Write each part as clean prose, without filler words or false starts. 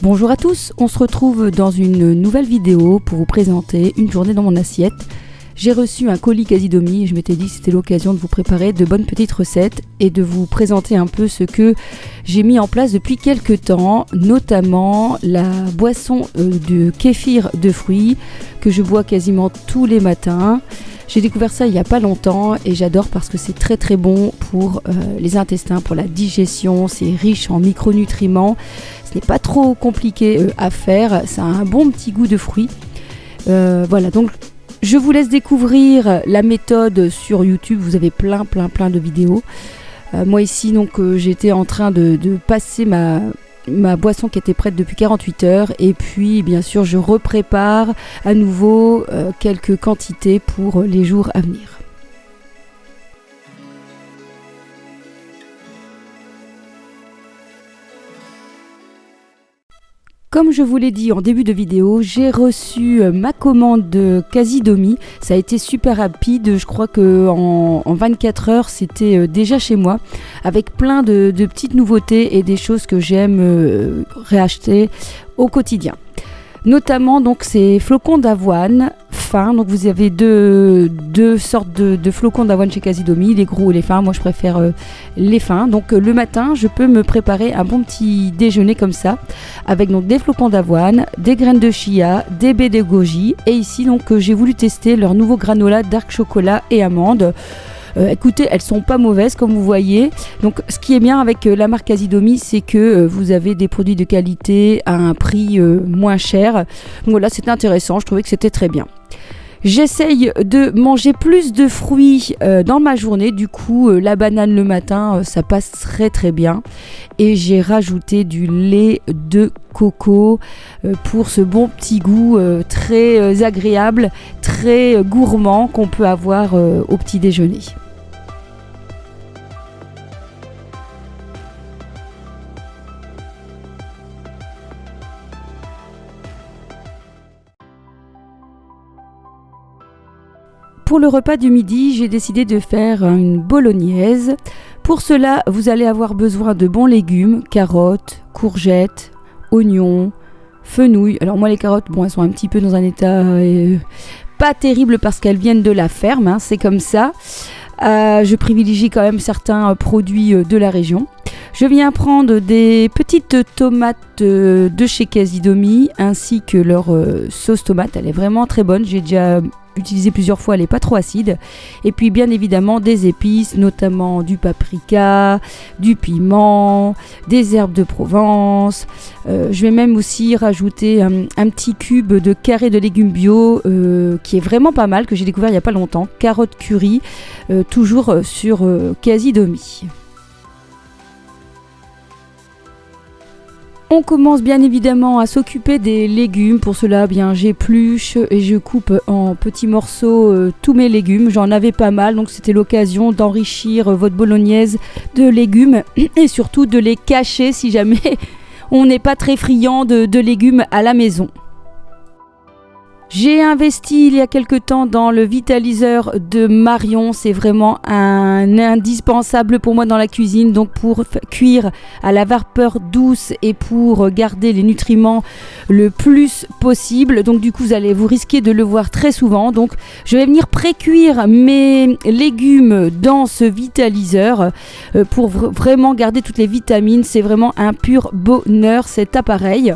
Bonjour à tous, on se retrouve dans une nouvelle vidéo pour vous présenter une journée dans mon assiette. J'ai reçu un colis Casidomi et je m'étais dit que c'était l'occasion de vous préparer de bonnes petites recettes et de vous présenter un peu ce que j'ai mis en place depuis quelques temps, notamment la boisson de kéfir de fruits que je bois quasiment tous les matins. J'ai découvert ça il n'y a pas longtemps et j'adore parce que c'est très très bon pour les intestins, pour la digestion, c'est riche en micronutriments, ce n'est pas trop compliqué à faire, ça a un bon petit goût de fruits. Voilà, donc je vous laisse découvrir la méthode sur YouTube, vous avez plein de vidéos. Moi ici donc j'étais en train de passer ma boisson qui était prête depuis 48 heures et puis bien sûr je reprépare à nouveau quelques quantités pour les jours à venir. Comme je vous l'ai dit en début de vidéo, j'ai reçu ma commande de Casidomi. Ça a été super rapide, je crois qu'en 24 heures c'était déjà chez moi, avec plein de petites nouveautés et des choses que j'aime réacheter au quotidien. Notamment donc ces flocons d'avoine fins, donc vous avez deux sortes de flocons d'avoine chez Casidomi, les gros et les fins. Moi je préfère les fins, donc le matin je peux me préparer un bon petit déjeuner comme ça avec donc des flocons d'avoine, des graines de chia, des baies de goji et ici donc j'ai voulu tester leur nouveau granola dark chocolat et amandes. Écoutez, elles sont pas mauvaises comme vous voyez. Donc ce qui est bien avec la marque Casidomi, c'est que vous avez des produits de qualité à un prix moins cher. Donc voilà, c'était intéressant, je trouvais que c'était très bien. J'essaye de manger plus de fruits dans ma journée, du coup la banane le matin ça passe très bien et j'ai rajouté du lait de coco pour ce bon petit goût très agréable, très gourmand qu'on peut avoir au petit déjeuner. Pour le repas du midi, j'ai décidé de faire une bolognaise. Pour cela, vous allez avoir besoin de bons légumes, carottes, courgettes, oignons, fenouil. Alors moi les carottes, bon elles sont un petit peu dans un état pas terrible parce qu'elles viennent de la ferme, hein, c'est comme ça. Je privilégie quand même certains produits de la région. Je viens prendre des petites tomates de chez Casidomi ainsi que leur sauce tomate, elle est vraiment très bonne, j'ai déjà utilisé plusieurs fois, elle n'est pas trop acide. Et puis bien évidemment des épices, notamment du paprika, du piment, des herbes de Provence. Je vais même aussi rajouter un petit cube de carré de légumes bio qui est vraiment pas mal, que j'ai découvert il n'y a pas longtemps. Carottes curry, toujours sur Casidomi. On commence bien évidemment à s'occuper des légumes. Pour cela, bien j'épluche et je coupe en petits morceaux tous mes légumes. J'en avais pas mal, donc c'était l'occasion d'enrichir votre bolognaise de légumes et surtout de les cacher si jamais on n'est pas très friand de légumes à la maison. J'ai investi il y a quelque temps dans le vitaliseur de Marion, c'est vraiment un indispensable pour moi dans la cuisine, donc pour cuire à la vapeur douce et pour garder les nutriments le plus possible. Donc du coup vous risquez de le voir très souvent, donc je vais venir pré-cuire mes légumes dans ce vitaliseur pour vraiment garder toutes les vitamines. C'est vraiment un pur bonheur cet appareil.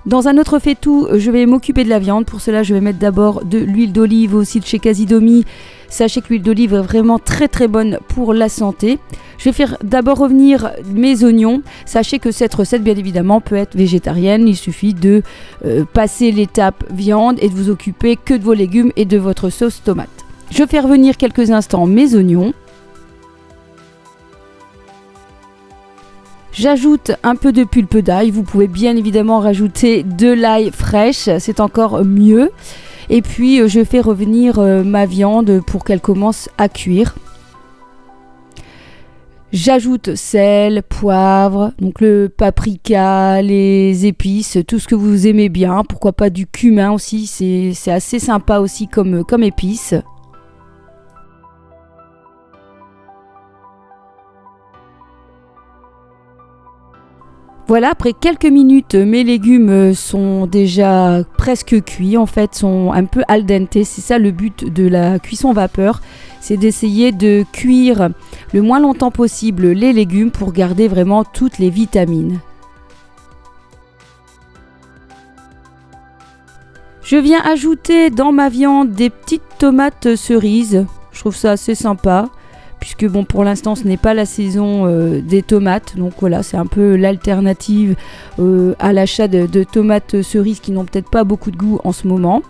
Dans un autre faitout, je vais m'occuper de la viande. Pour cela, je vais mettre d'abord de l'huile d'olive aussi de chez Casidomi. Sachez que l'huile d'olive est vraiment très bonne pour la santé. Je vais faire d'abord revenir mes oignons. Sachez que cette recette, bien évidemment, peut être végétarienne. Il suffit de passer l'étape viande et de vous occuper que de vos légumes et de votre sauce tomate. Je fais revenir quelques instants mes oignons. J'ajoute un peu de pulpe d'ail, vous pouvez bien évidemment rajouter de l'ail fraîche, c'est encore mieux. Et puis je fais revenir ma viande pour qu'elle commence à cuire. J'ajoute sel, poivre, donc le paprika, les épices, tout ce que vous aimez bien. Pourquoi pas du cumin aussi, c'est assez sympa aussi comme épice. Voilà, après quelques minutes, mes légumes sont déjà presque cuits, en fait, sont un peu al dente. C'est ça le but de la cuisson vapeur, c'est d'essayer de cuire le moins longtemps possible les légumes pour garder vraiment toutes les vitamines. Je viens ajouter dans ma viande des petites tomates cerises, je trouve ça assez sympa. Puisque bon, pour l'instant ce n'est pas la saison des tomates, donc voilà, c'est un peu l'alternative à l'achat de tomates cerises qui n'ont peut-être pas beaucoup de goût en ce moment.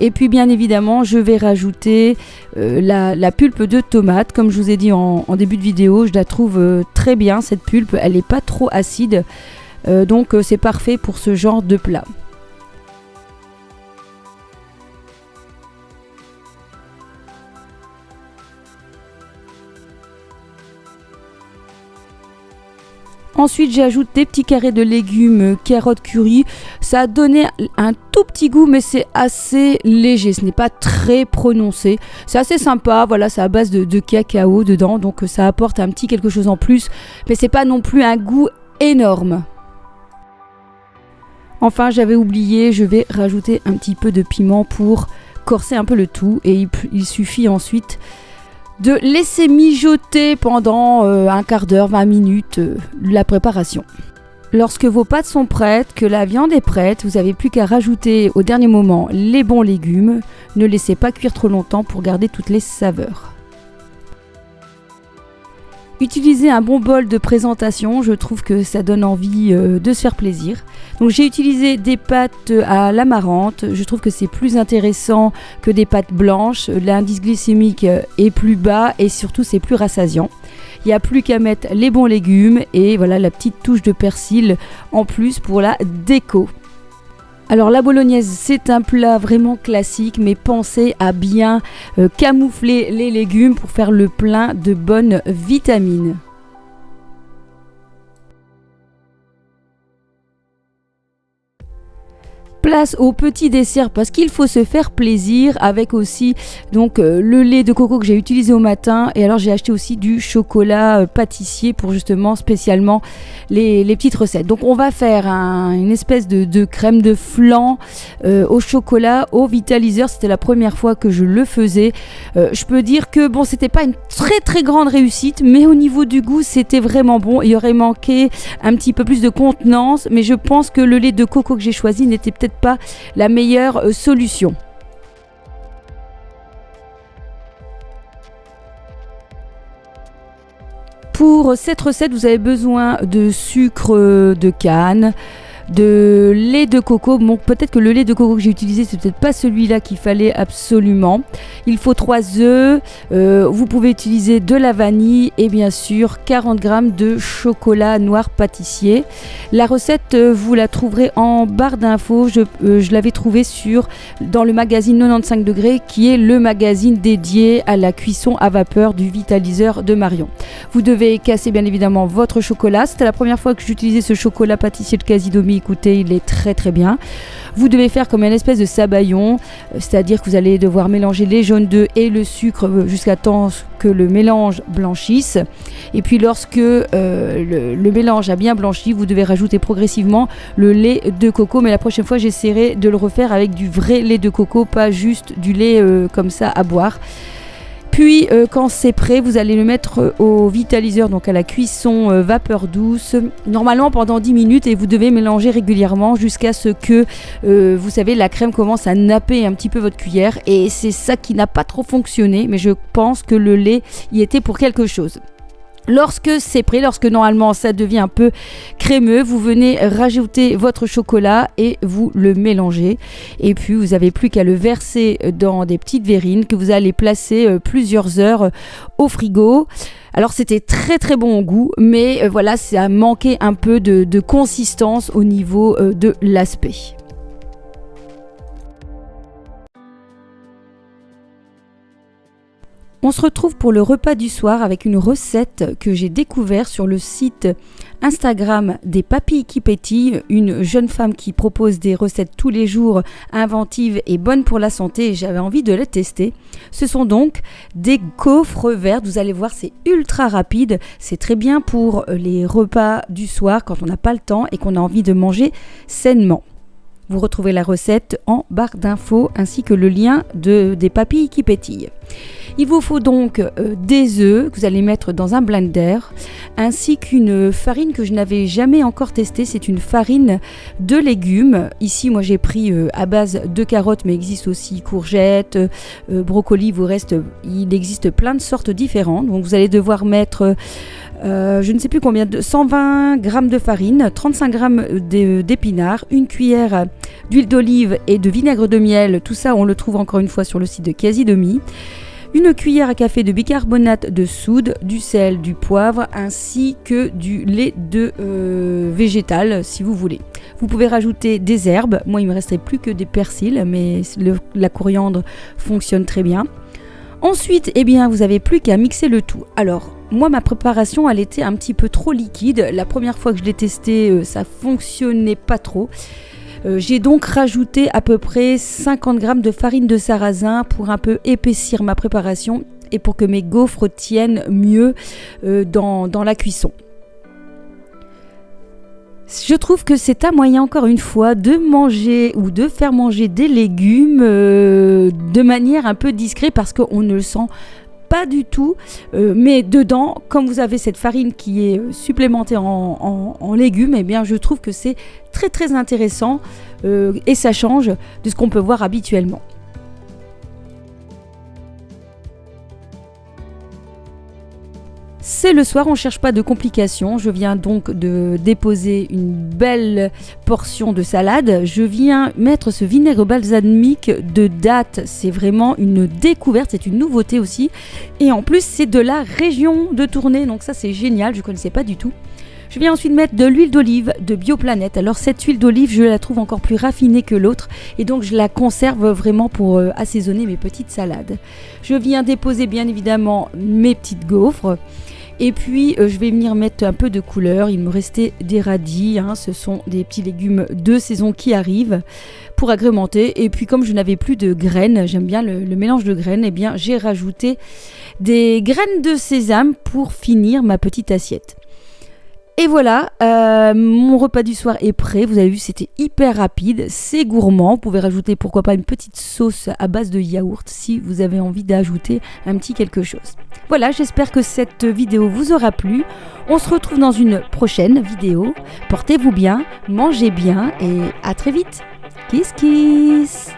Et puis bien évidemment je vais rajouter la pulpe de tomate, comme je vous ai dit en début de vidéo, je la trouve très bien cette pulpe, elle n'est pas trop acide, donc c'est parfait pour ce genre de plat. Ensuite, j'ajoute des petits carrés de légumes, carottes curry. Ça a donné un tout petit goût, mais c'est assez léger. Ce n'est pas très prononcé. C'est assez sympa. Voilà, c'est à base de cacao dedans. Donc, ça apporte un petit quelque chose en plus. Mais c'est pas non plus un goût énorme. Enfin, j'avais oublié, je vais rajouter un petit peu de piment pour corser un peu le tout. Et il suffit ensuite de laisser mijoter pendant un quart d'heure, 20 minutes la préparation. Lorsque vos pâtes sont prêtes, que la viande est prête, vous n'avez plus qu'à rajouter au dernier moment les bons légumes. Ne laissez pas cuire trop longtemps pour garder toutes les saveurs. Utilisez un bon bol de présentation, je trouve que ça donne envie de se faire plaisir. Donc j'ai utilisé des pâtes à l'amarante, je trouve que c'est plus intéressant que des pâtes blanches. L'indice glycémique est plus bas et surtout c'est plus rassasiant. Il n'y a plus qu'à mettre les bons légumes et voilà la petite touche de persil en plus pour la déco. Alors la bolognaise, c'est un plat vraiment classique, mais pensez à bien camoufler les légumes pour faire le plein de bonnes vitamines. Place au petit dessert parce qu'il faut se faire plaisir avec aussi donc le lait de coco que j'ai utilisé au matin, et alors j'ai acheté aussi du chocolat pâtissier pour justement spécialement les petites recettes. Donc on va faire une espèce de crème de flan au chocolat au vitaliseur. C'était la première fois que je le faisais. Je peux dire que bon, c'était pas une très grande réussite, mais au niveau du goût c'était vraiment bon. Il aurait manqué un petit peu plus de contenance, mais je pense que le lait de coco que j'ai choisi n'était peut-être pas la meilleure solution. Pour cette recette, vous avez besoin de sucre de canne, de lait de coco. Bon, peut-être que le lait de coco que j'ai utilisé, c'est peut-être pas celui-là qu'il fallait absolument. Il faut 3 œufs, vous pouvez utiliser de la vanille et bien sûr 40 g de chocolat noir pâtissier. La recette, vous la trouverez en barre d'infos. Je l'avais trouvée dans le magazine 95 degrés, qui est le magazine dédié à la cuisson à vapeur du vitaliseur de Marion. Vous devez casser bien évidemment votre chocolat. C'était la première fois que j'utilisais ce chocolat pâtissier de Casidomi. Écoutez, il est très bien. Vous devez faire comme une espèce de sabayon, c'est-à-dire que vous allez devoir mélanger les jaunes d'œufs et le sucre jusqu'à temps que le mélange blanchisse. Et puis lorsque le mélange a bien blanchi, vous devez rajouter progressivement le lait de coco. Mais la prochaine fois, j'essaierai de le refaire avec du vrai lait de coco, pas juste du lait comme ça à boire. Puis quand c'est prêt, vous allez le mettre au vitaliseur, donc à la cuisson vapeur douce, normalement pendant 10 minutes, et vous devez mélanger régulièrement jusqu'à ce que, vous savez, la crème commence à napper un petit peu votre cuillère, et c'est ça qui n'a pas trop fonctionné, mais je pense que le lait y était pour quelque chose. Lorsque c'est prêt, lorsque normalement ça devient un peu crémeux, vous venez rajouter votre chocolat et vous le mélangez. Et puis vous n'avez plus qu'à le verser dans des petites verrines que vous allez placer plusieurs heures au frigo. Alors c'était très bon au goût, mais voilà, ça manquait un peu de consistance au niveau de l'aspect. On se retrouve pour le repas du soir avec une recette que j'ai découverte sur le site Instagram des Papilles qui pétillent, une jeune femme qui propose des recettes tous les jours inventives et bonnes pour la santé, et j'avais envie de les tester. Ce sont donc des gaufres vertes, vous allez voir, c'est ultra rapide, c'est très bien pour les repas du soir quand on n'a pas le temps et qu'on a envie de manger sainement. Vous retrouvez la recette en barre d'infos ainsi que le lien des Papilles qui pétillent. Il vous faut donc des œufs que vous allez mettre dans un blender ainsi qu'une farine que je n'avais jamais encore testée. C'est une farine de légumes. Ici, moi j'ai pris à base de carottes, mais il existe aussi courgettes, brocolis. Il existe plein de sortes différentes. Donc vous allez devoir mettre je ne sais plus combien, 120 g de farine, 35 g d'épinards, une cuillère d'huile d'olive et de vinaigre de miel. Tout ça, on le trouve encore une fois sur le site de Casidomi. Une cuillère à café de bicarbonate de soude, du sel, du poivre ainsi que du lait de végétal si vous voulez. Vous pouvez rajouter des herbes. Moi, il ne me resterait plus que des persils, mais la coriandre fonctionne très bien. Ensuite, vous n'avez plus qu'à mixer le tout. Alors, moi, ma préparation, elle était un petit peu trop liquide. La première fois que je l'ai testé, ça fonctionnait pas trop. J'ai donc rajouté à peu près 50 g de farine de sarrasin pour un peu épaissir ma préparation et pour que mes gaufres tiennent mieux dans la cuisson. Je trouve que c'est un moyen, encore une fois, de manger ou de faire manger des légumes de manière un peu discrète parce qu'on ne le sent pas du tout, mais dedans, comme vous avez cette farine qui est supplémentée en légumes, je trouve que c'est très très intéressant et ça change de ce qu'on peut voir habituellement. C'est le soir, on ne cherche pas de complications. Je viens donc de déposer une belle portion de salade. Je viens mettre ce vinaigre balsamique de date. C'est vraiment une découverte, c'est une nouveauté aussi. Et en plus, c'est de la région de Tournai. Donc ça, c'est génial, je ne connaissais pas du tout. Je viens ensuite mettre de l'huile d'olive de Bioplanète. Alors cette huile d'olive, je la trouve encore plus raffinée que l'autre. Et donc je la conserve vraiment pour assaisonner mes petites salades. Je viens déposer bien évidemment mes petites gaufres. Et puis je vais venir mettre un peu de couleur. Il me restait des radis, ce sont des petits légumes de saison qui arrivent pour agrémenter. Et puis comme je n'avais plus de graines, j'aime bien le mélange de graines, j'ai rajouté des graines de sésame pour finir ma petite assiette. Et voilà, mon repas du soir est prêt. Vous avez vu, c'était hyper rapide, c'est gourmand. Vous pouvez rajouter pourquoi pas une petite sauce à base de yaourt si vous avez envie d'ajouter un petit quelque chose. Voilà, j'espère que cette vidéo vous aura plu. On se retrouve dans une prochaine vidéo. Portez-vous bien, mangez bien et à très vite. Kiss kiss.